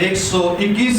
121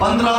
15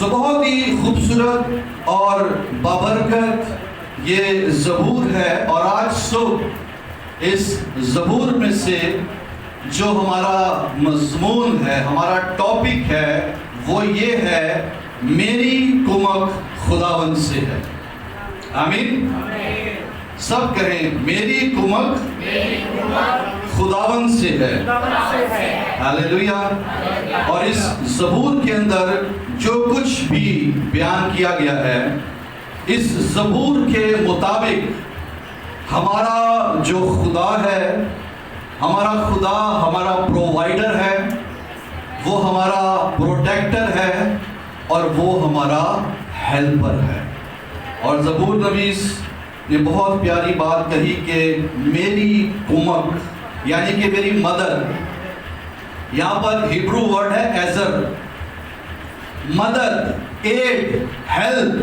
بہت ہی خوبصورت اور بابرکت یہ زبور ہے، اور آج صبح اس زبور میں سے جو ہمارا مضمون ہے، ہمارا ٹاپک ہے، وہ یہ ہے میری کمک خداوند سے ہے۔ آمین۔ سب کہیں میری کمک خداوند سے ہے۔ ہاللیلویا۔ اور اس زبور کے اندر جو کچھ بھی بیان کیا گیا ہے، اس زبور کے مطابق ہمارا جو خدا ہے، ہمارا خدا ہمارا پرووائڈر ہے، وہ ہمارا پروٹیکٹر ہے، اور وہ ہمارا ہیلپر ہے۔ اور زبور نویس نے بہت پیاری بات کہی کہ میری کمک یعنی کہ میری مدد، یہاں پر ہیبرو ورڈ ہے ایزر، مدد، ایڈ، ہیلپ۔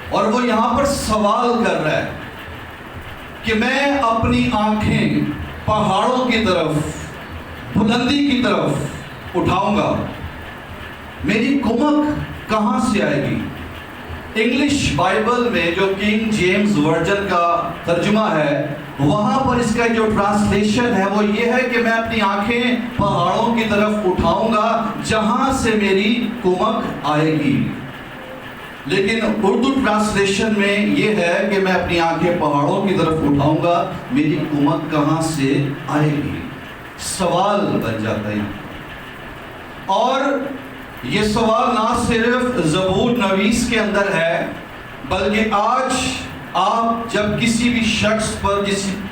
اور وہ یہاں پر سوال کر رہا ہے کہ میں اپنی آنکھیں پہاڑوں کی طرف، بلندی کی طرف اٹھاؤں گا، میری کمک کہاں سے آئے گی؟ انگلش بائبل میں جو کنگ جیمز ورجن کا ترجمہ ہے، وہاں پر اس کا جو ٹرانسلیشن ہے وہ یہ ہے کہ میں اپنی آنکھیں پہاڑوں کی طرف اٹھاؤں گا جہاں سے میری کمک آئے گی۔ لیکن اردو ٹرانسلیشن میں یہ ہے کہ میں اپنی آنکھیں پہاڑوں کی طرف اٹھاؤں گا، میری کمک کہاں سے آئے گی؟ سوال بن جاتا ہے۔ اور یہ سوال نہ صرف زبور نویس کے اندر ہے، بلکہ آج آپ جب کسی بھی شخص پر،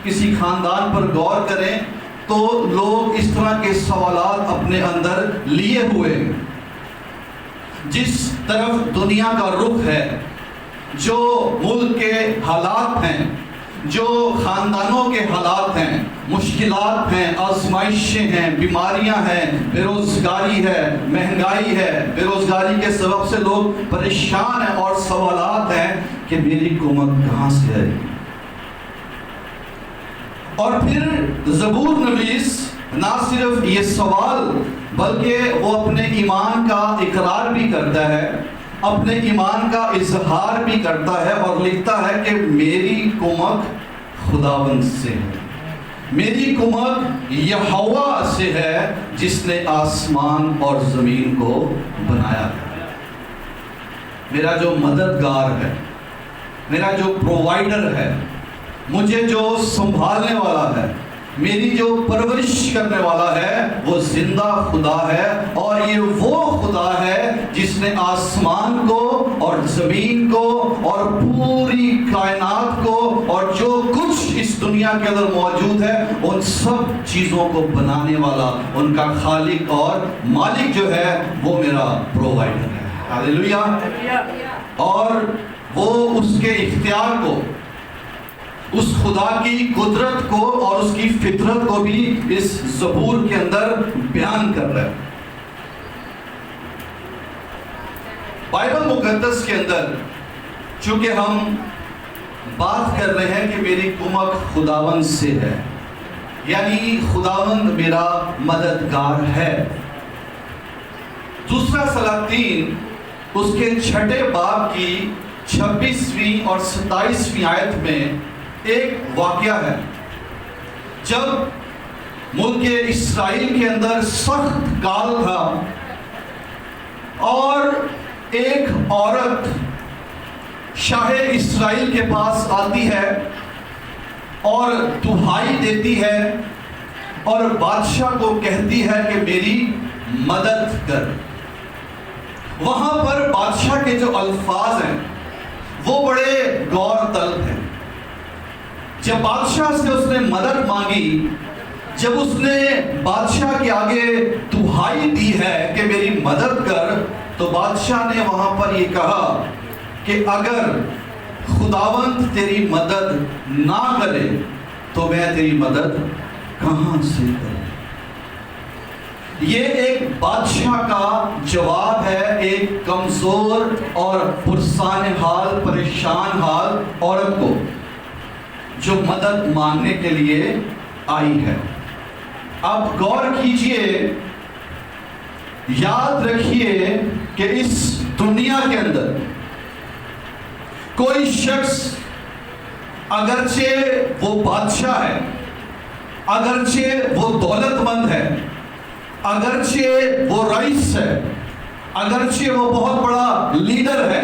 کسی خاندان پر غور کریں تو لوگ اس طرح کے سوالات اپنے اندر لیے ہوئے ہیں۔ جس طرف دنیا کا رخ ہے، جو ملک کے حالات ہیں، جو خاندانوں کے حالات ہیں، مشکلات ہیں، آزمائشیں ہیں، بیماریاں ہیں، بے روزگاری ہے، مہنگائی ہے، بے روزگاری کے سبب سے لوگ پریشان ہیں، اور سوالات ہیں کہ میری کمک کہاں سے آئے گی؟ اور پھر زبور نویس نہ صرف یہ سوال بلکہ وہ اپنے ایمان کا اقرار بھی کرتا ہے، اپنے ایمان کا اظہار بھی کرتا ہے، اور لکھتا ہے کہ میری کمک خداوند سے ہے، میری کمک یہوہ سے ہے جس نے آسمان اور زمین کو بنایا ہے۔ میرا جو مددگار ہے، میرا جو پرووائڈر ہے، مجھے جو سنبھالنے والا ہے، میری جو پرورش کرنے والا ہے، وہ زندہ خدا ہے، اور یہ وہ خدا ہے جس نے آسمان کو اور زمین کو اور پوری کائنات کو اور جو کچھ اس دنیا کے اندر موجود ہے ان سب چیزوں کو بنانے والا، ان کا خالق اور مالک جو ہے وہ میرا پرووائڈر ہے۔ ہاللیلویا۔ اور وہ اس کے اختیار کو، اس خدا کی قدرت کو اور اس کی فطرت کو بھی اس زبور کے اندر بیان کر رہا ہے۔ بائبل مقدس کے اندر چونکہ ہم بات کر رہے ہیں کہ میری کمک خداوند سے ہے، یعنی خداوند میرا مددگار ہے۔ دوسرا سلاطین اس کے 6 باب کی 26ویں اور 27ویں آیت میں ایک واقعہ ہے، جب ملک اسرائیل کے اندر سخت کال تھا اور ایک عورت شاہ اسرائیل کے پاس آتی ہے اور دہائی دیتی ہے اور بادشاہ کو کہتی ہے کہ میری مدد کر۔ وہاں پر بادشاہ کے جو الفاظ ہیں وہ بڑے غور طلب ہیں۔ جب بادشاہ سے اس نے مدد مانگی، جب اس نے بادشاہ کے آگے دہائی دی ہے کہ میری مدد کر، تو بادشاہ نے وہاں پر یہ کہا کہ اگر خداوند تیری مدد نہ کرے تو میں تیری مدد کہاں سے کروں؟ یہ ایک بادشاہ کا جواب ہے ایک کمزور اور پرسان حال، پریشان حال عورت کو جو مدد مانگنے کے لیے آئی ہے۔ اب غور کیجئے، یاد رکھیے کہ اس دنیا کے اندر کوئی شخص اگرچہ وہ بادشاہ ہے، اگرچہ وہ دولت مند ہے، اگرچہ وہ رئیس ہے، اگرچہ وہ بہت بڑا لیڈر ہے،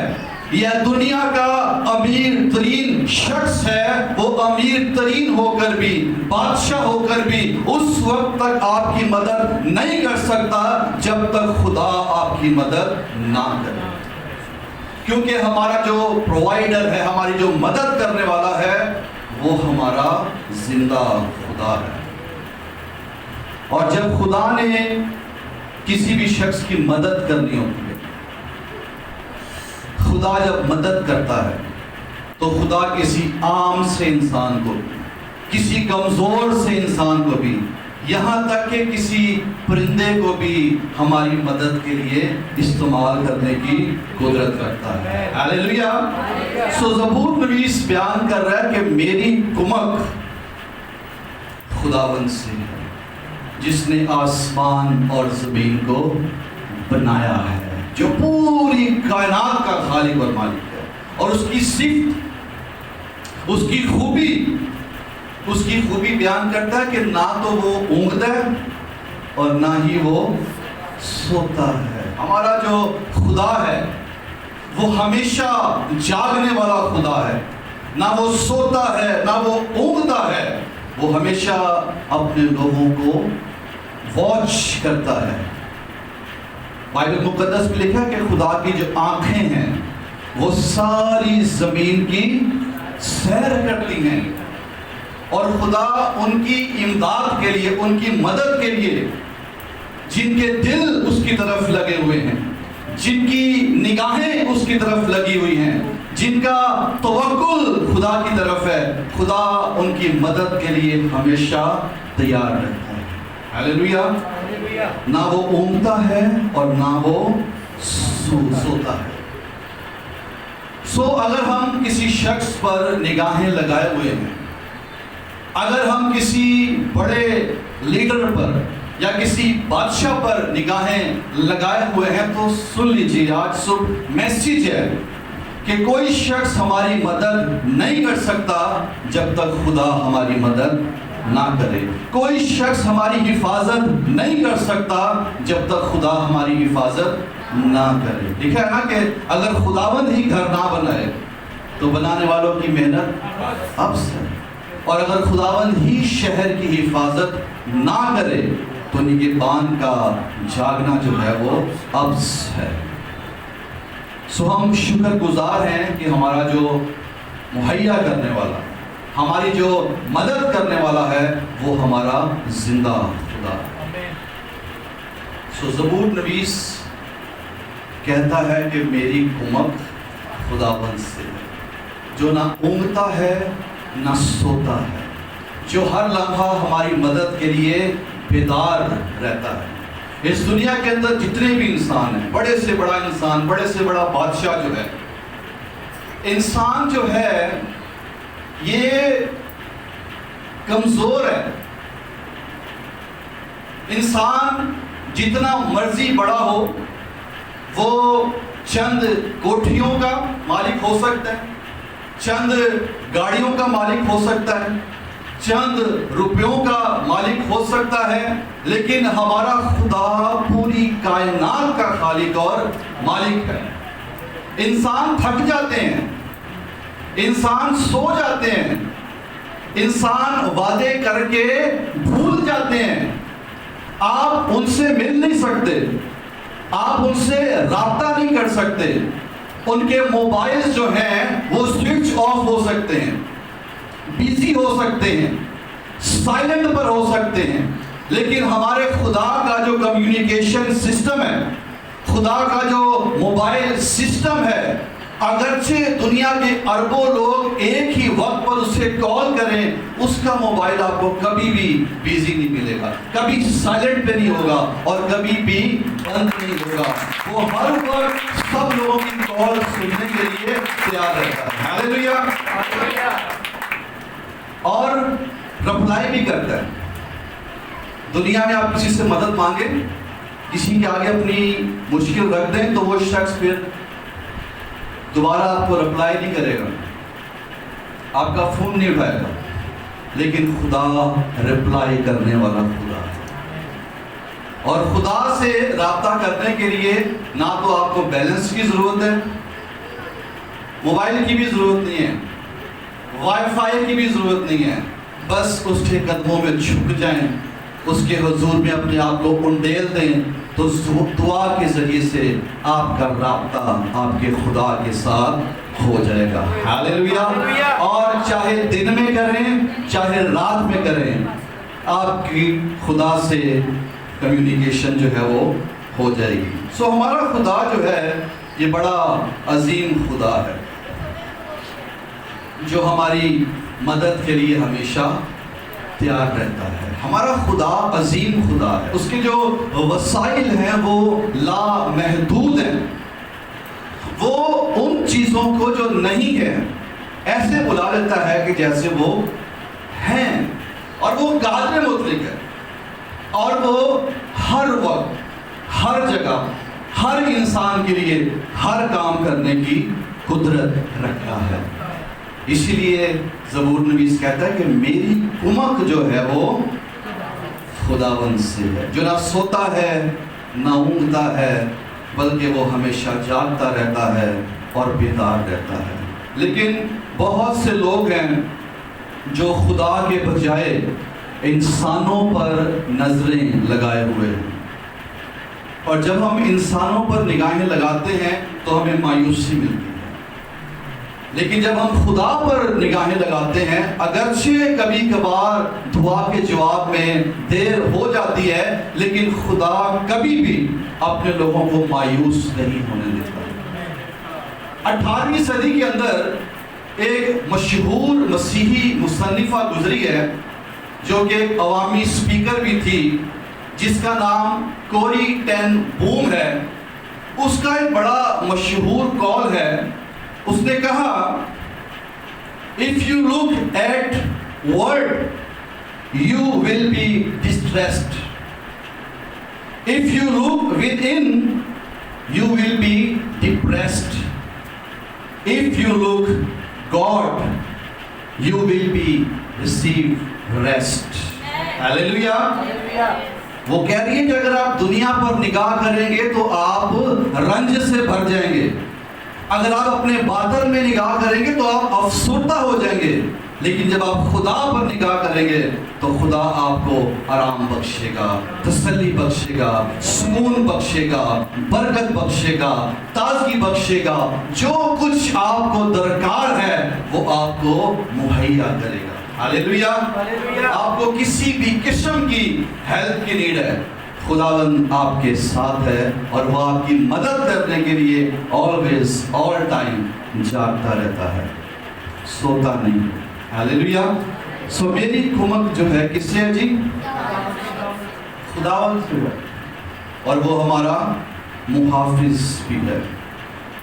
یا دنیا کا امیر ترین شخص ہے، وہ امیر ترین ہو کر بھی، بادشاہ ہو کر بھی اس وقت تک آپ کی مدد نہیں کر سکتا جب تک خدا آپ کی مدد نہ کرے، کیونکہ ہمارا جو پرووائڈر ہے، ہماری جو مدد کرنے والا ہے، وہ ہمارا زندہ خدا ہے۔ اور جب خدا نے کسی بھی شخص کی مدد کرنی ہوتی ہے، خدا جب مدد کرتا ہے تو خدا کسی عام سے انسان کو بھی، کسی کمزور سے انسان کو بھی، یہاں تک کہ کسی پرندے کو بھی ہماری مدد کے لیے استعمال کرنے کی قدرت رکھتا ہے۔ ہاللیلویا۔ سو زبور نویس بیان کر رہا ہے کہ میری کمک خداوند سے ہے جس نے آسمان اور زمین کو بنایا ہے، جو پوری کائنات کا خالق اور مالک ہے۔ اور اس کی صفت، اس کی خوبی بیان کرتا ہے کہ نہ تو وہ اونگتا ہے اور نہ ہی وہ سوتا ہے۔ ہمارا جو خدا ہے وہ ہمیشہ جاگنے والا خدا ہے، نہ وہ سوتا ہے نہ وہ اونگتا ہے، وہ ہمیشہ اپنے لوگوں کو واچ کرتا ہے۔ بائبل مقدس میں لکھا ہے کہ خدا کی جو آنکھیں ہیں وہ ساری زمین کی سیر کرتی ہیں، اور خدا ان کی امداد کے لیے، ان کی مدد کے لیے، جن کے دل اس کی طرف لگے ہوئے ہیں، جن کی نگاہیں اس کی طرف لگی ہوئی ہیں، جن کا توکل خدا کی طرف ہے، خدا ان کی مدد کے لیے ہمیشہ تیار رہتا ہے۔ ہاللیلویا۔ نہ وہ اونگتا ہے اور نہ وہ سوتا ہے۔ اگر ہم کسی شخص پر نگاہیں لگائے ہوئے ہیں، اگر ہم کسی بڑے لیڈر پر یا کسی بادشاہ پر نگاہیں لگائے ہوئے ہیں، تو سن لیجیے، آج صبح میسیج ہے کہ کوئی شخص ہماری مدد نہیں کر سکتا جب تک خدا ہماری مدد نہ کرے۔ کوئی شخص ہماری حفاظت نہیں کر سکتا جب تک خدا ہماری حفاظت نہ کرے۔ لکھا ہے نا کہ اگر خداوند ہی گھر نہ بنائے تو بنانے والوں کی محنت ابس ہے، اور اگر خداوند ہی شہر کی حفاظت نہ کرے تو نگہبان کا جاگنا جو ہے وہ ابس ہے۔ ہم شکر گزار ہیں کہ ہمارا جو مہیا کرنے والا، ہماری جو مدد کرنے والا ہے، وہ ہمارا زندہ خدا ہے۔ زبور نویس کہتا ہے کہ میری کمک خداوند سے ہے، جو نہ اونگتا ہے نہ سوتا ہے، جو ہر لمحہ ہماری مدد کے لیے بیدار رہتا ہے۔ اس دنیا کے اندر جتنے بھی انسان ہیں، بڑے سے بڑا انسان، بڑے سے بڑا بادشاہ جو ہے، انسان جو ہے یہ کمزور ہے۔ انسان جتنا مرضی بڑا ہو، وہ چند کوٹھیوں کا مالک ہو سکتا ہے، چند گاڑیوں کا مالک ہو سکتا ہے، چند روپیوں کا مالک ہو سکتا ہے، لیکن ہمارا خدا پوری کائنات کا خالق اور مالک ہے۔ انسان تھک جاتے ہیں، انسان سو جاتے ہیں، انسان وعدے کر کے بھول جاتے ہیں۔ آپ ان سے مل نہیں سکتے، آپ ان سے رابطہ نہیں کر سکتے، ان کے موبائل جو ہیں وہ سوئچ آف ہو سکتے ہیں، بیزی ہو سکتے ہیں، سائلنٹ پر ہو سکتے ہیں، لیکن ہمارے خدا کا جو کمیونیکیشن سسٹم ہے، خدا کا جو موبائل سسٹم ہے، اگرچہ دنیا کے اربوں لوگ ایک ہی وقت پر اسے کال کریں، اس کا موبائل آپ کو کبھی بھی بیزی نہیں ملے گا، کبھی سائلنٹ پہ نہیں ہوگا اور کبھی بھی بند نہیں ہوگا۔ وہ ہر وقت سب لوگوں کی کال سننے کے لیے تیار رہتا ہے۔ ہاللیلویا۔ اور رپلائی بھی کرتا ہے۔ دنیا میں آپ کسی سے مدد مانگیں کسی کے آگے اپنی مشکل رکھ دیں تو وہ شخص پھر دوبارہ آپ کو رپلائی نہیں کرے گا، آپ کا فون نہیں اٹھائے گا، لیکن خدا رپلائی کرنے والا خدا ہے۔ اور خدا سے رابطہ کرنے کے لیے نہ تو آپ کو بیلنس کی ضرورت ہے، موبائل کی بھی ضرورت نہیں ہے، وائی فائی کی بھی ضرورت نہیں ہے، بس اس کے قدموں میں جھک جائیں، اس کے حضور میں اپنے آپ کو انڈیل دیں، تو دعا کے ذریعے سے آپ کا رابطہ آپ کے خدا کے ساتھ ہو جائے گا۔ ہاللیلویا۔ اور چاہے دن میں کریں چاہے رات میں کریں، آپ کی خدا سے کمیونیکیشن جو ہے وہ ہو جائے گی۔ سو ہمارا خدا جو ہے یہ بڑا عظیم خدا ہے جو ہماری مدد کے لیے ہمیشہ تیار رہتا ہے۔ ہمارا خدا عظیم خدا ہے، اس کے جو وسائل ہیں وہ لامحدود ہیں۔ وہ ان چیزوں کو جو نہیں ہے ایسے بلا لیتا ہے کہ جیسے وہ ہیں، اور وہ قادر مطلق ہے، اور وہ ہر وقت ہر جگہ ہر انسان کے لیے ہر کام کرنے کی قدرت رکھتا ہے۔ اسی لیے زبور نویس کہتا ہے کہ میری کمک جو ہے وہ خداوند سے ہے، جو نہ سوتا ہے نہ اونگتا ہے، بلکہ وہ ہمیشہ جاگتا رہتا ہے اور بیدار رہتا ہے۔ لیکن بہت سے لوگ ہیں جو خدا کے بجائے انسانوں پر نظریں لگائے ہوئے ہیں، اور جب ہم انسانوں پر نگاہیں لگاتے ہیں تو ہمیں مایوسی ملتی ہے، لیکن جب ہم خدا پر نگاہیں لگاتے ہیں، اگرچہ کبھی کبھار دعا کے جواب میں دیر ہو جاتی ہے، لیکن خدا کبھی بھی اپنے لوگوں کو مایوس نہیں ہونے دیتا۔ 18ویں صدی کے اندر ایک مشہور مسیحی مصنفہ گزری ہے جو کہ ایک عوامی اسپیکر بھی تھی، جس کا نام کوری ٹین بوم ہے۔ اس کا ایک بڑا مشہور قول ہے، اس نے کہا if you look at world you will be distressed, if you look within you will be depressed, if you look God you will be receive rest۔ ہاللیلویا۔ وہ کہہ رہی ہے کہ اگر آپ دنیا پر نگاہ کریں گے تو آپ رنج سے بھر جائیں گے، اگر آپ اپنے باطن میں نگاہ کریں گے تو آپ افسردہ ہو جائیں گے، لیکن جب آپ خدا پر نگاہ کریں گے تو خدا آپ کو آرام بخشے گا، تسلی بخشے گا، سکون بخشے گا، برکت بخشے گا، تازگی بخشے گا، جو کچھ آپ کو درکار ہے وہ آپ کو مہیا کرے گا۔ ہاللیلویا۔ آپ کو کسی بھی قسم کی ہیلپ کی نیڈ ہے، خداوند آپ کے ساتھ ہے، اور وہ آپ کی مدد کرنے کے لیے always all time جاگتا رہتا ہے، سوتا نہیں۔ ہاللیلویا۔ سو میری کمک جو ہے کس سے ہے جی؟ خداوند سے ہے، اور وہ ہمارا محافظ بھی ہے۔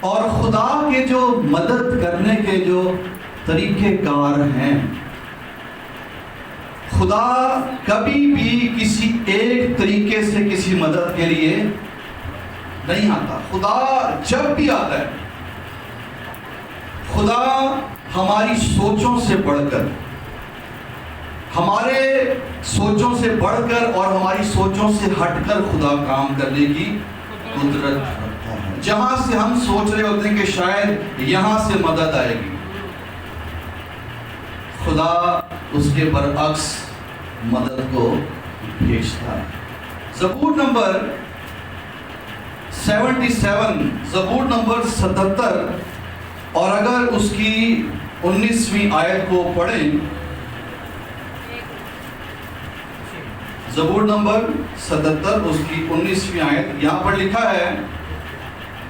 اور خدا کے جو مدد کرنے کے جو طریقہ کار ہیں، خدا کبھی بھی کسی ایک طریقے سے کسی مدد کے لیے نہیں آتا۔ خدا جب بھی آتا ہے، خدا ہماری سوچوں سے بڑھ کر، ہمارے سوچوں سے بڑھ کر اور ہماری سوچوں سے ہٹ کر خدا کام کرنے کی قدرت رکھتا ہے۔ جہاں سے ہم سوچ رہے ہوتے ہیں کہ شاید یہاں سے مدد آئے گی، خدا اس کے برعکس مدد کو بھیجتا ہے۔ زبور نمبر 77، زبور نمبر 77، اور اگر اس کی 19ویں آیت کو پڑھیں، زبور نمبر 77 اس کی 19ویں آیت، یہاں پر لکھا ہے،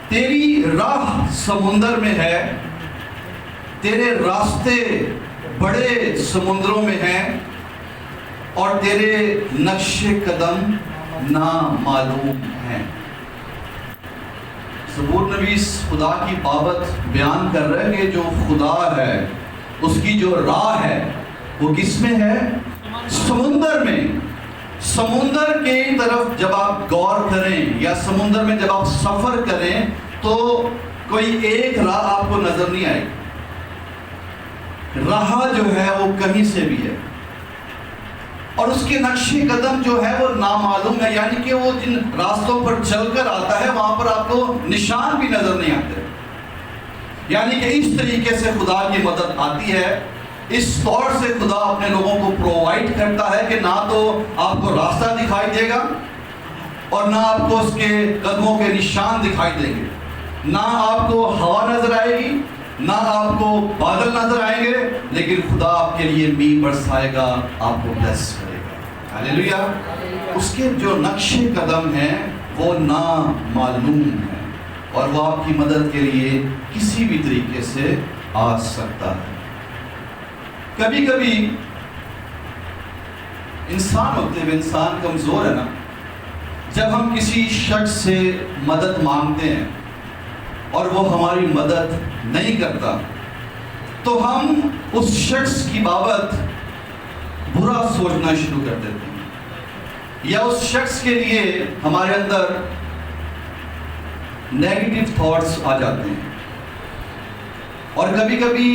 تیری راہ سمندر میں ہے، تیرے راستے بڑے سمندروں میں ہیں، اور تیرے نقش قدم نامعلوم ہیں۔ زبور نویس خدا کی بابت بیان کر رہے ہیں کہ جو خدا ہے اس کی جو راہ ہے وہ کس میں ہے؟ سمندر میں۔ سمندر کی طرف جب آپ غور کریں یا سمندر میں جب آپ سفر کریں تو کوئی ایک راہ آپ کو نظر نہیں آئے گی، راہ جو ہے وہ کہیں سے بھی ہے، اور اس کے نقش قدم جو ہے وہ نامعلوم ہے، یعنی کہ وہ جن راستوں پر چل کر آتا ہے وہاں پر آپ کو نشان بھی نظر نہیں آتے، یعنی کہ اس طریقے سے خدا کی مدد آتی ہے، اس طور سے خدا اپنے لوگوں کو پرووائڈ کرتا ہے کہ نہ تو آپ کو راستہ دکھائی دے گا اور نہ آپ کو اس کے قدموں کے نشان دکھائی دیں گے، نہ آپ کو ہوا نظر آئے گی، نہ آپ کو بادل نظر آئیں گے، لیکن خدا آپ کے لیے میਂہ برسائے گا، آپ کو بلیس کرے گا۔ ہاللیلویہ۔ اس کے جو نقش قدم ہیں وہ نامعلوم ہیں اور وہ آپ کی مدد کے لیے کسی بھی طریقے سے آ سکتا ہے۔ کبھی کبھی انسان ہوتے ہیں، انسان کمزور ہے نا، جب ہم کسی شخص سے مدد مانگتے ہیں اور وہ ہماری مدد نہیں کرتا تو ہم اس شخص کی بابت برا سوچنا شروع کر دیتے ہیں، یا اس شخص کے لیے ہمارے اندر نیگیٹو تھاٹس آ جاتے ہیں، اور کبھی کبھی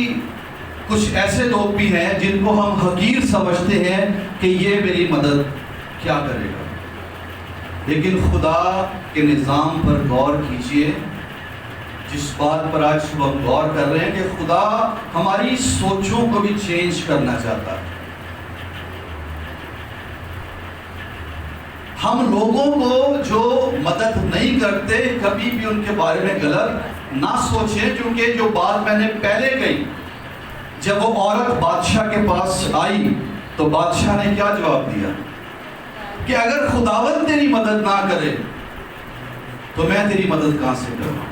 کچھ ایسے لوگ بھی ہیں جن کو ہم حقیر سمجھتے ہیں کہ یہ میری مدد کیا کرے گا، لیکن خدا کے نظام پر غور کیجئے، جس بات پر آج صبح ہم غور کر رہے ہیں کہ خدا ہماری سوچوں کو بھی چینج کرنا چاہتا ہے۔ ہم لوگوں کو جو مدد نہیں کرتے کبھی بھی ان کے بارے میں غلط نہ سوچیں، کیونکہ جو بات میں نے پہلے کہی، جب وہ عورت بادشاہ کے پاس آئی تو بادشاہ نے کیا جواب دیا کہ اگر خداوند تیری مدد نہ کرے تو میں تیری مدد کہاں سے کروں۔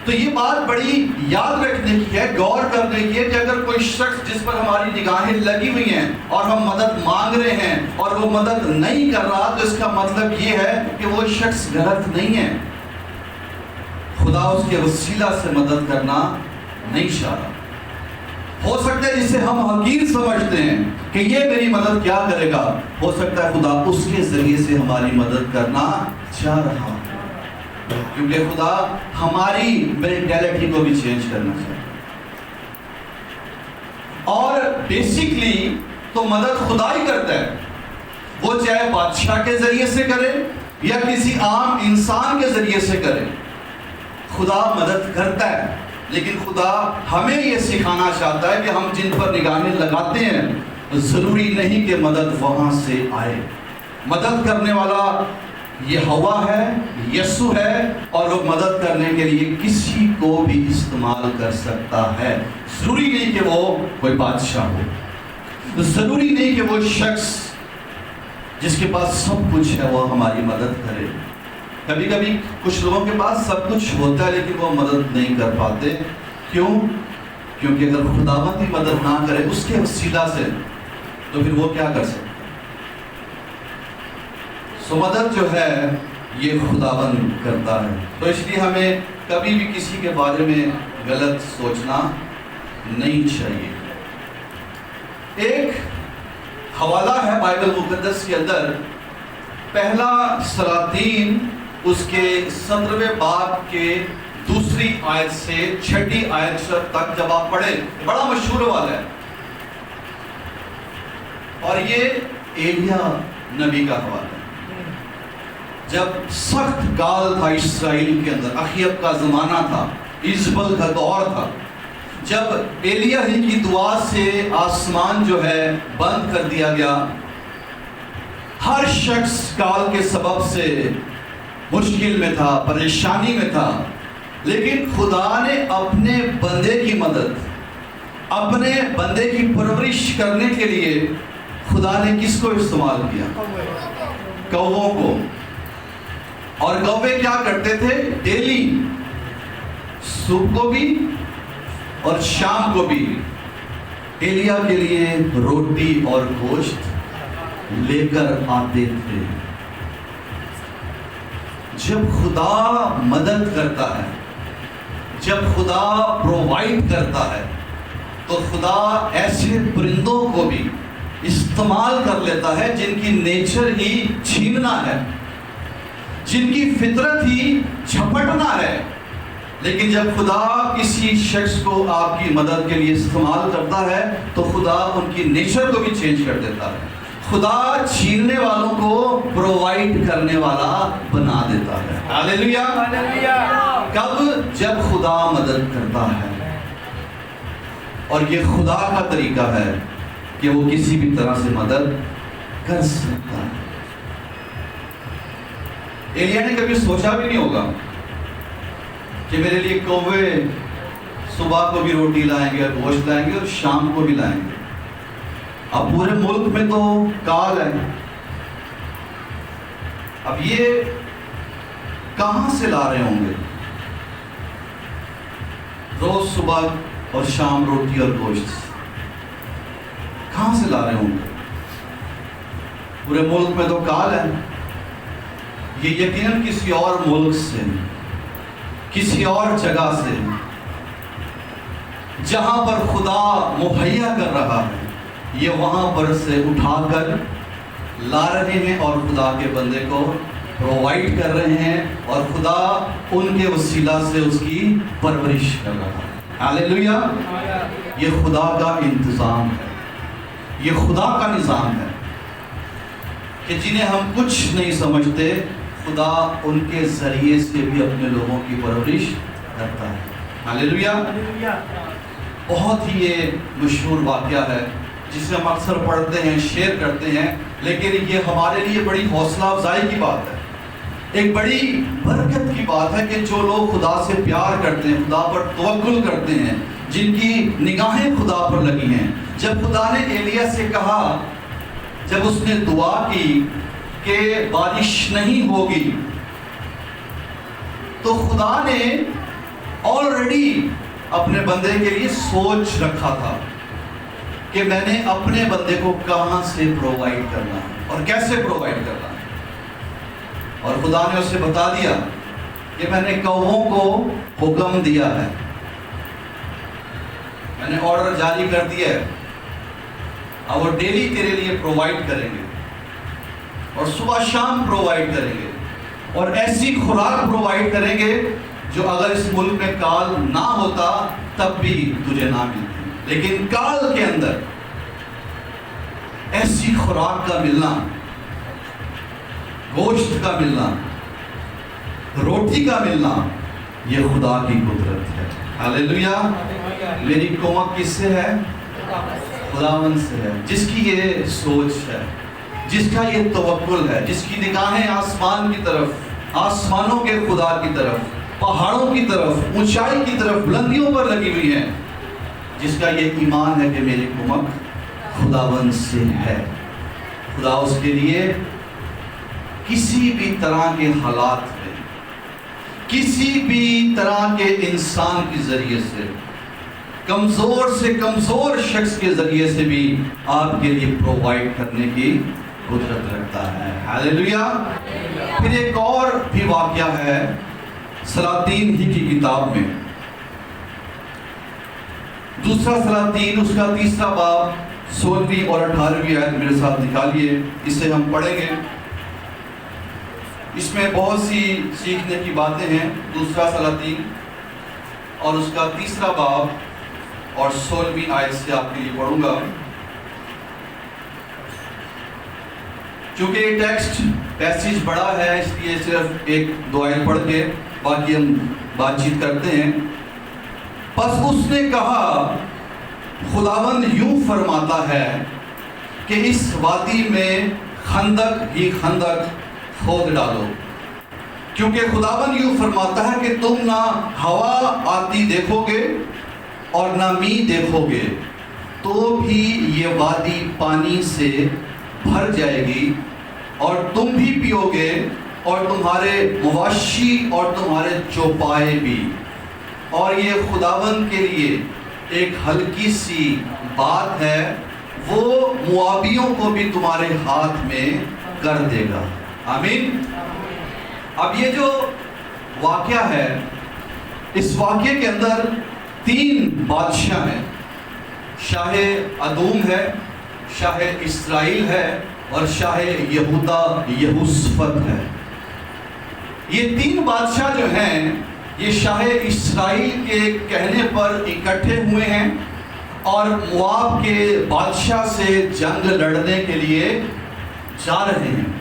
تو یہ بات بڑی یاد رکھنے کی ہے، غور کرنے کی ہے کہ اگر کوئی شخص جس پر ہماری نگاہیں لگی ہوئی ہیں اور ہم مدد مانگ رہے ہیں اور وہ مدد نہیں کر رہا تو اس کا مطلب یہ ہے کہ وہ شخص غلط نہیں ہے، خدا اس کے وسیلہ سے مدد کرنا نہیں چاہ رہا۔ ہو سکتا ہے جسے ہم حقیر سمجھتے ہیں کہ یہ میری مدد کیا کرے گا، ہو سکتا ہے خدا اس کے ذریعے سے ہماری مدد کرنا چاہ رہا ہے، کیونکہ خدا ہماری مینٹیلٹی کو بھی چینج کرنا چاہتا ہے۔ اور بیسیکلی تو مدد خدا ہی کرتا ہے، وہ چاہے بادشاہ کے ذریعے سے کرے یا کسی عام انسان کے ذریعے سے کرے، خدا مدد کرتا ہے، لیکن خدا ہمیں یہ سکھانا چاہتا ہے کہ ہم جن پر نگاہیں لگاتے ہیں ضروری نہیں کہ مدد وہاں سے آئے۔ مدد کرنے والا یہ ہوا ہے، یسوع ہے، اور وہ مدد کرنے کے لیے کسی کو بھی استعمال کر سکتا ہے۔ ضروری نہیں کہ وہ کوئی بادشاہ ہو، ضروری نہیں کہ وہ شخص جس کے پاس سب کچھ ہے وہ ہماری مدد کرے۔ کبھی کبھی کچھ لوگوں کے پاس سب کچھ ہوتا ہے لیکن وہ مدد نہیں کر پاتے، کیوں؟ کیونکہ اگر خداوند ہی مدد نہ کرے اس کے وسیلہ سے تو پھر وہ کیا کر سکتے؟ سو مدد جو ہے یہ خداوند کرتا ہے، تو اس لیے ہمیں کبھی بھی کسی کے بارے میں غلط سوچنا نہیں چاہیے۔ ایک حوالہ ہے بائبل مقدس کے اندر، پہلا سلاطین اس کے 17ویں باب کے 2 آیت سے 6 آیت تک جب آپ پڑھیں، بڑا مشہور حوالہ ہے، اور یہ ایلیا نبی کا حوالہ ہے۔ جب سخت کال تھا اسرائیل کے اندر، اخیب کا زمانہ تھا، ایزبل کا دور تھا، جب ایلیا ہی کی دعا سے آسمان جو ہے بند کر دیا گیا، ہر شخص کال کے سبب سے مشکل میں تھا، پریشانی میں تھا، لیکن خدا نے اپنے بندے کی مدد، اپنے بندے کی پرورش کرنے کے لیے خدا نے کس کو استعمال کیا؟ کووں کو۔ اور کوے کیا کرتے تھے؟ ڈیلی صبح کو بھی اور شام کو بھی ایلیا کے لیے روٹی اور گوشت لے کر آتے تھے۔ جب خدا مدد کرتا ہے، جب خدا پرووائڈ کرتا ہے، تو خدا ایسے پرندوں کو بھی اس استعمال کر لیتا ہے جن کی نیچر ہی چھیننا ہے، جن کی فطرت ہی جھپٹنا ہے. لیکن جب خدا کسی شخص کو آپ کی مدد کے لیے استعمال کرتا ہے تو خدا ان کی نیچر کو بھی چینج کر دیتا ہے. خدا چھیننے والوں کو پرووائڈ کرنے والا بنا دیتا ہے. ہاللیلویا. کب؟ جب خدا مدد کرتا ہے. اور یہ خدا کا طریقہ ہے کہ وہ کسی بھی طرح سے مدد کر سکتا ہے. ایلیا نے کبھی سوچا بھی نہیں ہوگا کہ میرے لیے کوے صبح کو بھی روٹی لائیں گے اور گوشت لائیں گے اور شام کو بھی لائیں گے. اب پورے ملک میں تو کال ہے، اب یہ کہاں سے لا رہے ہوں گے روز صبح اور شام روٹی اور گوشت؟ کہاں سے لا رہے ہوں گے؟ پورے ملک میں تو کال ہے. یہ یقیناً کسی اور ملک سے، کسی اور جگہ سے، جہاں پر خدا مہیا کر رہا ہے، یہ وہاں پر سے اٹھا کر لا رہے ہیں اور خدا کے بندے کو پرووائڈ کر رہے ہیں، اور خدا ان کے وسیلہ سے اس کی پرورش کر رہا ہے. ہاللیلویا. یہ خدا کا انتظام ہے، یہ خدا کا نظام ہے کہ جنہیں ہم کچھ نہیں سمجھتے خدا ان کے ذریعے سے بھی اپنے لوگوں کی پرورش کرتا ہے. ہاللیلویا. بہت ہی یہ مشہور واقعہ ہے جسے ہم اکثر پڑھتے ہیں، شیئر کرتے ہیں، لیکن یہ ہمارے لیے بڑی حوصلہ افزائی کی بات ہے، ایک بڑی برکت کی بات ہے کہ جو لوگ خدا سے پیار کرتے ہیں، خدا پر توکل کرتے ہیں، جن کی نگاہیں خدا پر لگی ہیں. جب خدا نے ایلیا سے کہا، جب اس نے دعا کی کہ بارش نہیں ہوگی، تو خدا نے آلریڈی اپنے بندے کے لیے سوچ رکھا تھا کہ میں نے اپنے بندے کو کہاں سے پرووائڈ کرنا ہے اور کیسے پرووائڈ کرنا ہے. اور خدا نے اسے بتا دیا کہ میں نے کووں کو حکم دیا ہے، میں نے آرڈر جاری کر دیا ہے، اب وہ ڈیلی تیرے لیے پرووائڈ کریں گے اور صبح شام پرووائڈ کریں گے اور ایسی خوراک پرووائڈ کریں گے جو اگر اس ملک میں کال نہ ہوتا تب بھی تجھے نہ ملتی. لیکن کال کے اندر ایسی خوراک کا ملنا، گوشت کا ملنا، روٹی کا ملنا، یہ خدا کی قدرت ہے. ہاللیلویا. میری قوت کس سے ہے؟ خداوند سے ہے، جس کی یہ سوچ ہے، جس کا یہ توکل ہے، جس کی نگاہیں آسمان کی طرف، آسمانوں کے خدا کی طرف، پہاڑوں کی طرف، اونچائی کی طرف، بلندیوں پر لگی ہوئی ہیں، جس کا یہ ایمان ہے کہ میری قوت خداوند سے ہے. خدا اس کے لیے کسی بھی طرح کے حالات میں، کسی بھی طرح کے انسان کے ذریعے سے، کمزور سے کمزور شخص کے ذریعے سے بھی آپ کے لیے پرووائڈ کرنے کی قدرت رکھتا ہے. ہاللیلویا. پھر ایک اور بھی واقعہ ہے سلاطین ہی کی کتاب میں، دوسرا سلاطین اس کا 3 باب 16 اور 18 آیت میرے ساتھ نکالیے، اسے ہم پڑھیں گے. اس میں بہت سی سیکھنے کی باتیں ہیں. دوسرا سلاطین اور اس کا 3 باب اور 16 آیت سے آپ کے لیے پڑھوں گا. چونکہ یہ ٹیکسٹ پیسیج بڑا ہے، اس لیے صرف 1-2 آیت پڑھ کے باقی ہم بات چیت کرتے ہیں. پس اس نے کہا، خداوند یوں فرماتا ہے کہ اس وادی میں خندق ہی خندق کھود ڈالو، کیونکہ خداوند یوں فرماتا ہے کہ تم نہ ہوا آتی دیکھو گے اور نہ می دیکھو گے، تو بھی یہ وادی پانی سے بھر جائے گی اور تم بھی پیو گے اور تمہارے مواشی اور تمہارے چوپائے بھی. اور یہ خداوند کے لیے ایک ہلکی سی بات ہے، وہ موابیوں کو بھی تمہارے ہاتھ میں کر دے گا. آمین. اب یہ جو واقعہ ہے، اس واقعے کے اندر 3 بادشاہ ہیں. شاہ ادوم ہے، شاہ اسرائیل ہے اور شاہ یہودا یہوشفت ہے۔ یہ تین بادشاہ جو ہیں یہ شاہ اسرائیل کے کہنے پر اکٹھے ہوئے ہیں اور مواب کے بادشاہ سے جنگ لڑنے کے لیے جا رہے ہیں۔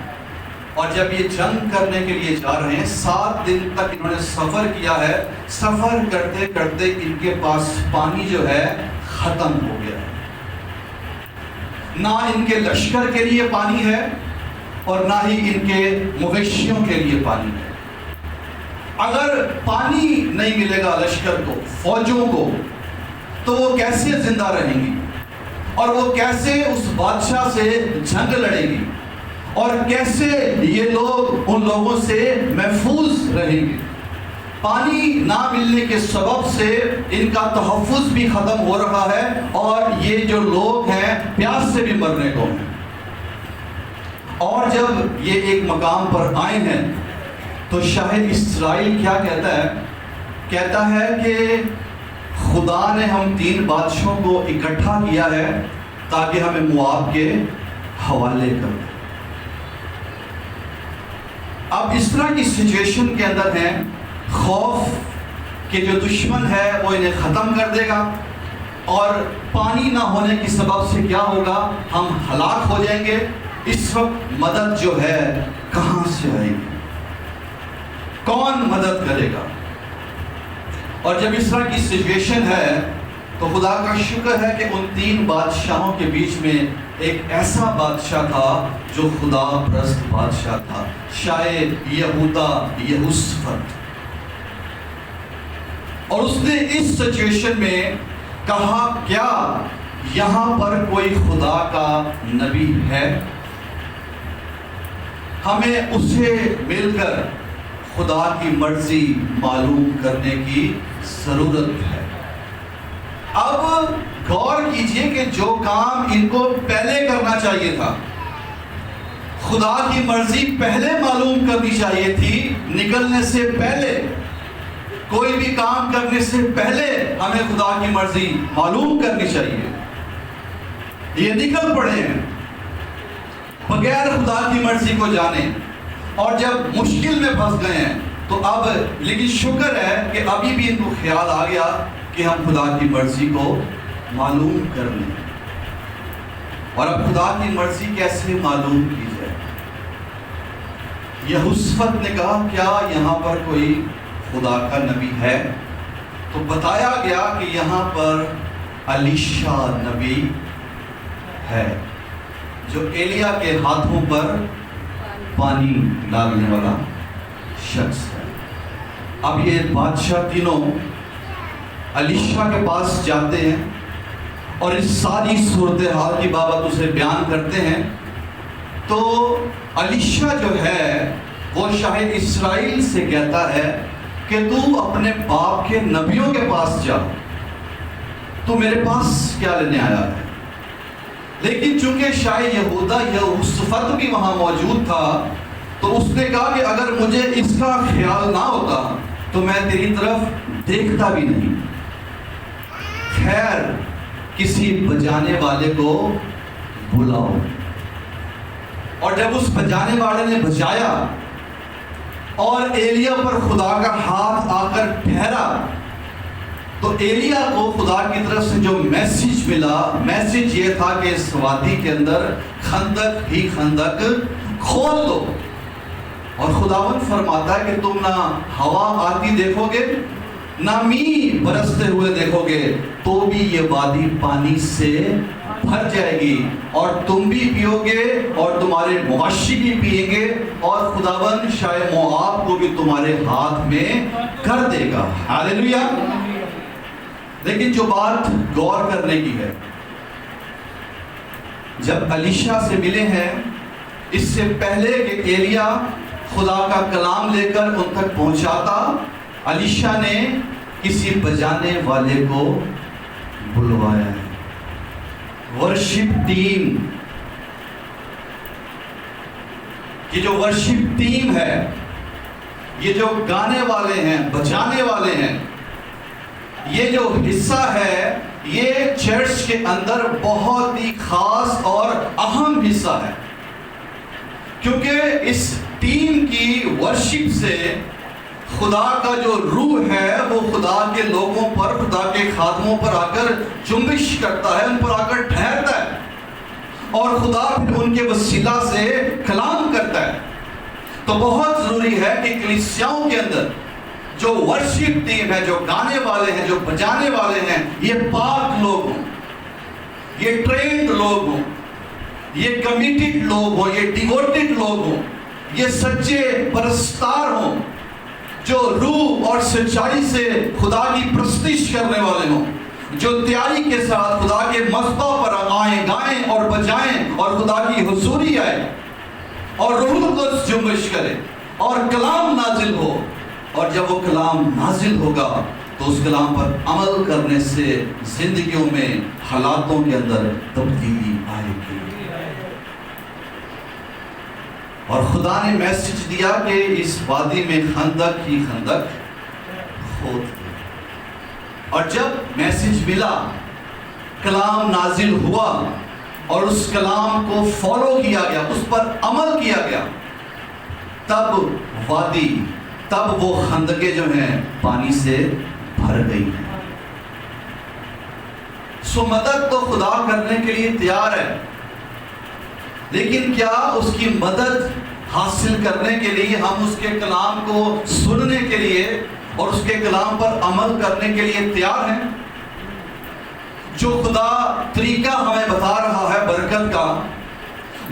اور جب یہ جنگ کرنے کے لیے جا رہے ہیں 7 دن تک انہوں نے سفر کیا ہے۔ سفر کرتے کرتے ان کے پاس پانی جو ہے ختم ہو گیا ہے۔ نہ ان کے لشکر کے لیے پانی ہے اور نہ ہی ان کے مویشیوں کے لیے پانی ہے۔ اگر پانی نہیں ملے گا لشکر کو، فوجوں کو، تو وہ کیسے زندہ رہیں گی اور وہ کیسے اس بادشاہ سے جنگ لڑیں گی اور کیسے یہ لوگ ان لوگوں سے محفوظ رہیں گے؟ پانی نہ ملنے کے سبب سے ان کا تحفظ بھی ختم ہو رہا ہے اور یہ جو لوگ ہیں پیاس سے بھی مرنے کو ہیں۔ اور جب یہ ایک مقام پر آئے ہیں تو شاہ اسرائیل کیا کہتا ہے؟ کہتا ہے کہ خدا نے ہم 3 بادشاہوں کو اکٹھا کیا ہے تاکہ ہمیں مواب کے حوالے کر دے۔ اب اس طرح کی سچویشن کے اندر ہیں، خوف کہ جو دشمن ہے وہ انہیں ختم کر دے گا اور پانی نہ ہونے کی سبب سے کیا ہوگا، ہم ہلاک ہو جائیں گے۔ اس وقت مدد جو ہے کہاں سے آئے گی؟ کون مدد کرے گا؟ اور جب اس طرح کی سچویشن ہے تو خدا کا شکر ہے کہ ان 3 بادشاہوں کے بیچ میں ایک ایسا بادشاہ تھا جو خدا پرست بادشاہ تھا، شاہ یہودا یہوشفت۔ اور اس نے اس سچویشن میں کہا کیا یہاں پر کوئی خدا کا نبی ہے؟ ہمیں اسے مل کر خدا کی مرضی معلوم کرنے کی ضرورت ہے۔ اب غور کیجئے کہ جو کام ان کو پہلے کرنا چاہیے تھا، خدا کی مرضی پہلے معلوم کرنی چاہیے تھی، نکلنے سے پہلے، کوئی بھی کام کرنے سے پہلے ہمیں خدا کی مرضی معلوم کرنی چاہیے۔ یہ نکل پڑے ہیں بغیر خدا کی مرضی کو جانے، اور جب مشکل میں پھنس گئے ہیں تو اب لیکن شکر ہے کہ ابھی بھی ان کو خیال آ گیا کہ ہم خدا کی مرضی کو معلوم کر لیں۔ اور اب خدا کی مرضی کیسے معلوم کی جائے؟ یہوشفت نے کہا کیا یہاں پر کوئی خدا کا نبی ہے؟ تو بتایا گیا کہ یہاں پر الیشا نبی ہے جو ایلیا کے ہاتھوں پر پانی ڈالنے والا شخص ہے۔ اب یہ بادشاہ تینوں الیشا کے پاس جاتے ہیں اور اس ساری صورتحال کی بابت اسے بیان کرتے ہیں۔ تو الیشا جو ہے وہ شاہ اسرائیل سے کہتا ہے کہ تو اپنے باپ کے نبیوں کے پاس جا، تو میرے پاس کیا لینے آیا ہے؟ لیکن چونکہ شاہ یہودا یہوشفت بھی وہاں موجود تھا تو اس نے کہا کہ اگر مجھے اس کا خیال نہ ہوتا تو میں تیری طرف دیکھتا بھی نہیں۔ خیر کسی بجانے والے کو بلاؤ۔ اور جب اس بجانے والے نے بجایا اور ایلیا پر خدا کا ہاتھ آ کر ٹھہرا تو ایلیا کو خدا کی طرف سے جو میسج ملا، میسج یہ تھا کہ اس وادی کے اندر خندق ہی خندق کھول دو۔ اور خداوند فرماتا ہے کہ تم نہ ہوا آتی دیکھو گے نہ می برستے ہوئے دیکھو گے تو بھی یہ وادی پانی سے بھر جائے گی اور تم بھی پیو گے اور تمہارے مواشی بھی پیئیں گے اور خداوند شاہ مواب کو بھی تمہارے ہاتھ میں کر دے گا۔ ہاللیلویا۔ لیکن جو بات غور کرنے کی ہے، جب الیشا سے ملے ہیں، اس سے پہلے کہ ایلیا خدا کا کلام لے کر ان تک پہنچاتا، الیشا نے کسی بجانے والے کو بلوایا ہے۔ ورشپ ٹیم، یہ جو ورشپ ٹیم ہے، یہ جو گانے والے ہیں، بجانے والے ہیں، یہ جو حصہ ہے یہ چرچ کے اندر بہت ہی خاص اور اہم حصہ ہے، کیونکہ اس ٹیم کی ورشپ سے خدا کا جو روح ہے وہ خدا کے لوگوں پر، خدا کے خادموں پر آ کر جنبش کرتا ہے، ان پر آ کر ٹھہرتا ہے، اور خدا پھر ان کے وسیلہ سے کلام کرتا ہے۔ تو بہت ضروری ہے کہ کلیسیاؤں کے اندر جو ورشپ ٹیم ہے، جو گانے والے ہیں، جو بجانے والے ہیں، یہ پاک لوگ ہوں، یہ ٹرینڈ لوگ ہوں، یہ کمیٹڈ لوگ ہوں، یہ ڈیووٹڈ لوگ ہوں، یہ سچے پرستار ہوں، جو روح اور سچائی سے خدا کی پرستش کرنے والے ہوں، جو تیاری کے ساتھ خدا کے مذبح پر آئیں، گائیں اور بجائیں، اور خدا کی حضوری آئے، اور روح القدس جنبش کرے، اور کلام نازل ہو، اور جب وہ کلام نازل ہوگا تو اس کلام پر عمل کرنے سے زندگیوں میں، حالاتوں کے اندر تبدیلی آئے گی۔ اور خدا نے میسج دیا کہ اس وادی میں خندق ہی خندق کھود دے، اور جب میسج ملا، کلام نازل ہوا، اور اس کلام کو فالو کیا گیا، اس پر عمل کیا گیا، تب وادی، تب وہ خندقیں جو ہیں پانی سے بھر گئی ہیں۔ سو مدد تو خدا کرنے کے لیے تیار ہے، لیکن کیا اس کی مدد حاصل کرنے کے لیے ہم اس کے کلام کو سننے کے لیے اور اس کے کلام پر عمل کرنے کے لیے تیار ہیں؟ جو خدا طریقہ ہمیں بتا رہا ہے برکت کا،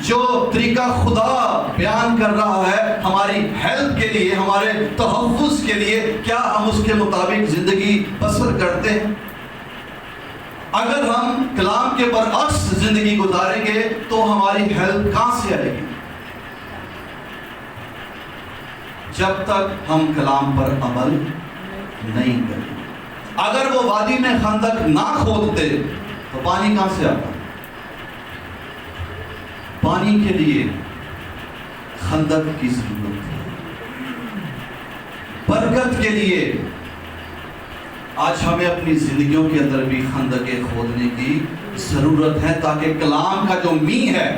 جو طریقہ خدا بیان کر رہا ہے ہماری ہیلپ کے لیے، ہمارے تحفظ کے لیے، کیا ہم اس کے مطابق زندگی بسر کرتے ہیں؟ اگر ہم کلام کے برعکس زندگی گزاریں گے تو ہماری ہیلپ کہاں سے آئے گی؟ جب تک ہم کلام پر عمل نہیں کریں۔ اگر وہ وادی میں خندق نہ کھودتے تو پانی کہاں سے آتا؟ پانی کے لیے خندق کی ضرورت ہے، برکت کے لیے آج ہمیں اپنی زندگیوں کے اندر بھی خندقیں کھودنے کی ضرورت ہے، تاکہ کلام کا جو می ہے،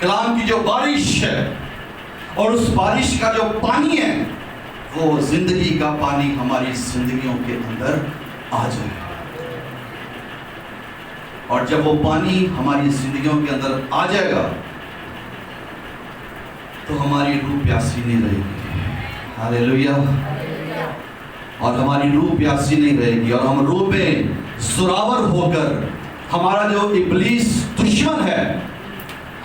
کلام کی جو بارش ہے، اور اس بارش کا جو پانی ہے، وہ زندگی کا پانی ہماری زندگیوں کے اندر آ جائے۔ اور جب وہ پانی ہماری زندگیوں کے اندر آ جائے گا تو ہماری روح پیاسی نہیں رہے گی، ہاللیلویہ، اور ہماری روح پیاسی نہیں رہے گی، اور ہم روح میں زوراور ہو کر ہمارا جو ابلیس دشمن ہے،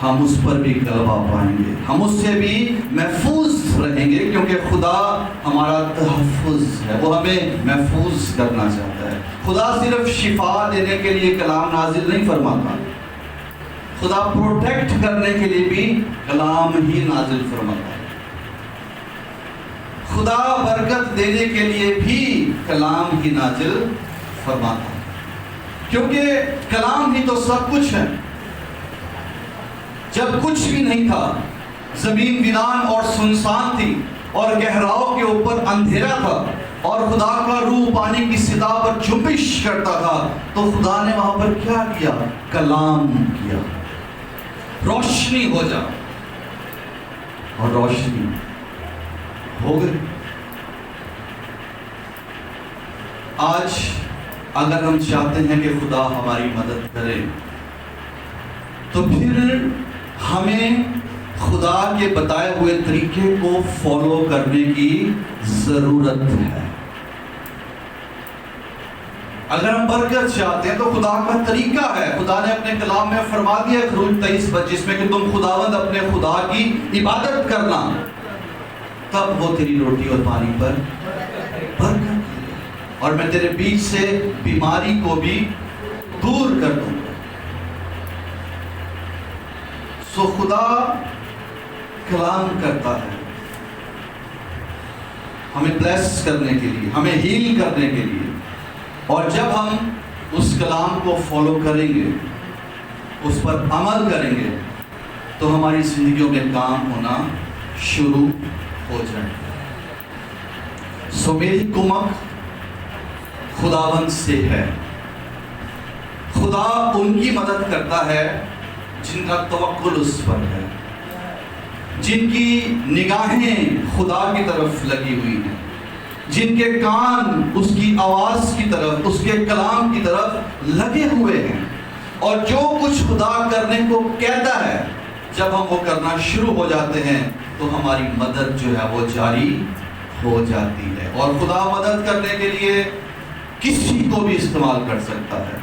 ہم اس پر بھی غلبہ پائیں گے، ہم اس سے بھی محفوظ رہیں گے، کیونکہ خدا ہمارا تحفظ ہے، وہ ہمیں محفوظ کرنا چاہتا ہے۔ خدا صرف شفا دینے کے لیے کلام نازل نہیں فرماتا، خدا پروٹیکٹ کرنے کے لیے بھی کلام ہی نازل فرماتا ہے، خدا برکت دینے کے لیے بھی کلام ہی نازل فرماتا ہے، کیونکہ کلام ہی تو سب کچھ ہے۔ جب کچھ بھی نہیں تھا، زمین ویران اور سنسان تھی، اور گہراؤں کے اوپر اندھیرا تھا، اور خدا کا روح پانی کی سطح پر جنبش کرتا تھا، تو خدا نے وہاں پر کیا کیا؟ کلام کیا، روشنی ہو جا، اور روشنی ہو گئی۔ آج اگر ہم چاہتے ہیں کہ خدا ہماری مدد کرے، تو پھر ہمیں خدا کے بتائے ہوئے طریقے کو فالو کرنے کی ضرورت ہے۔ اگر ہم برکت چاہتے ہیں تو خدا کا طریقہ ہے، خدا نے اپنے کلام میں فرما دیا خروج 23 جس میں کہ تم خداوند اپنے خدا کی عبادت کرنا، تب وہ تیری روٹی اور پانی پر برکت، اور میں تیرے بیچ سے بیماری کو بھی دور کر دوں گا۔ سو خدا کلام کرتا ہے ہمیں بلیس کرنے کے لیے، ہمیں ہیل کرنے کے لیے، اور جب ہم اس کلام کو فالو کریں گے، اس پر عمل کریں گے، تو ہماری زندگیوں میں کام ہونا شروع ہو جائے گا۔ سو میری کمک خداوند سے ہے، خدا ان کی مدد کرتا ہے جن کا توکل اس پر ہے، جن کی نگاہیں خدا کی طرف لگی ہوئی ہیں، جن کے کان اس کی آواز کی طرف، اس کے کلام کی طرف لگے ہوئے ہیں، اور جو کچھ خدا کرنے کو کہتا ہے جب ہم وہ کرنا شروع ہو جاتے ہیں تو ہماری مدد جو ہے وہ جاری ہو جاتی ہے۔ اور خدا مدد کرنے کے لیے کسی کو بھی استعمال کر سکتا ہے۔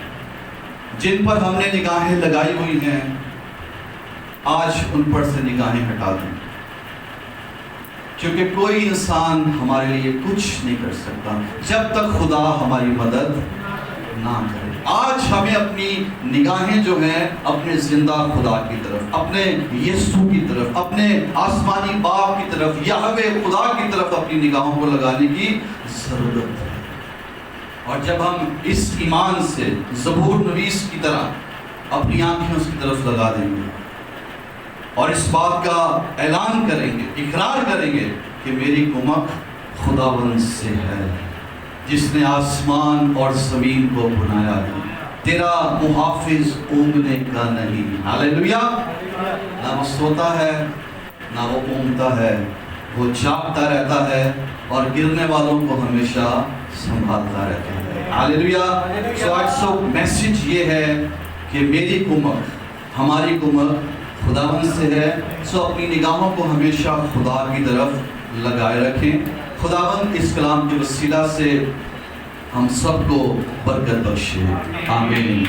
جن پر ہم نے نگاہیں لگائی ہوئی ہیں آج ان پر سے نگاہیں ہٹا دیں، کیونکہ کوئی انسان ہمارے لیے کچھ نہیں کر سکتا جب تک خدا ہماری مدد نہ کرے۔ آج ہمیں اپنی نگاہیں جو ہیں اپنے زندہ خدا کی طرف، اپنے یسوع کی طرف، اپنے آسمانی باپ کی طرف، یہوہ خدا کی طرف اپنی نگاہوں کو لگانے کی ضرورت ہے۔ اور جب ہم اس ایمان سے زبور نویس کی طرح اپنی آنکھیں اس کی طرف لگا دیں گے اور اس بات کا اعلان کریں گے، اقرار کریں گے کہ میری کمک خداوند سے ہے جس نے آسمان اور زمین کو بنایا ہے، تیرا محافظ اونگنے کا نہیں۔ ہاللیلویا۔ نہ وہ سوتا ہے نہ وہ اونگتا ہے، وہ جاگتا رہتا ہے اور گرنے والوں کو ہمیشہ سنبھالتا رہتا ہے۔ ہاللیلویا۔ آج میسج یہ ہے کہ میری کمک، ہماری کمک خداوند سے ہے۔ اپنی نگاہوں کو ہمیشہ خدا کی طرف لگائے رکھیں۔ خداوند اس کلام کے وسیلہ سے ہم سب کو برکت بخشے۔ آمین۔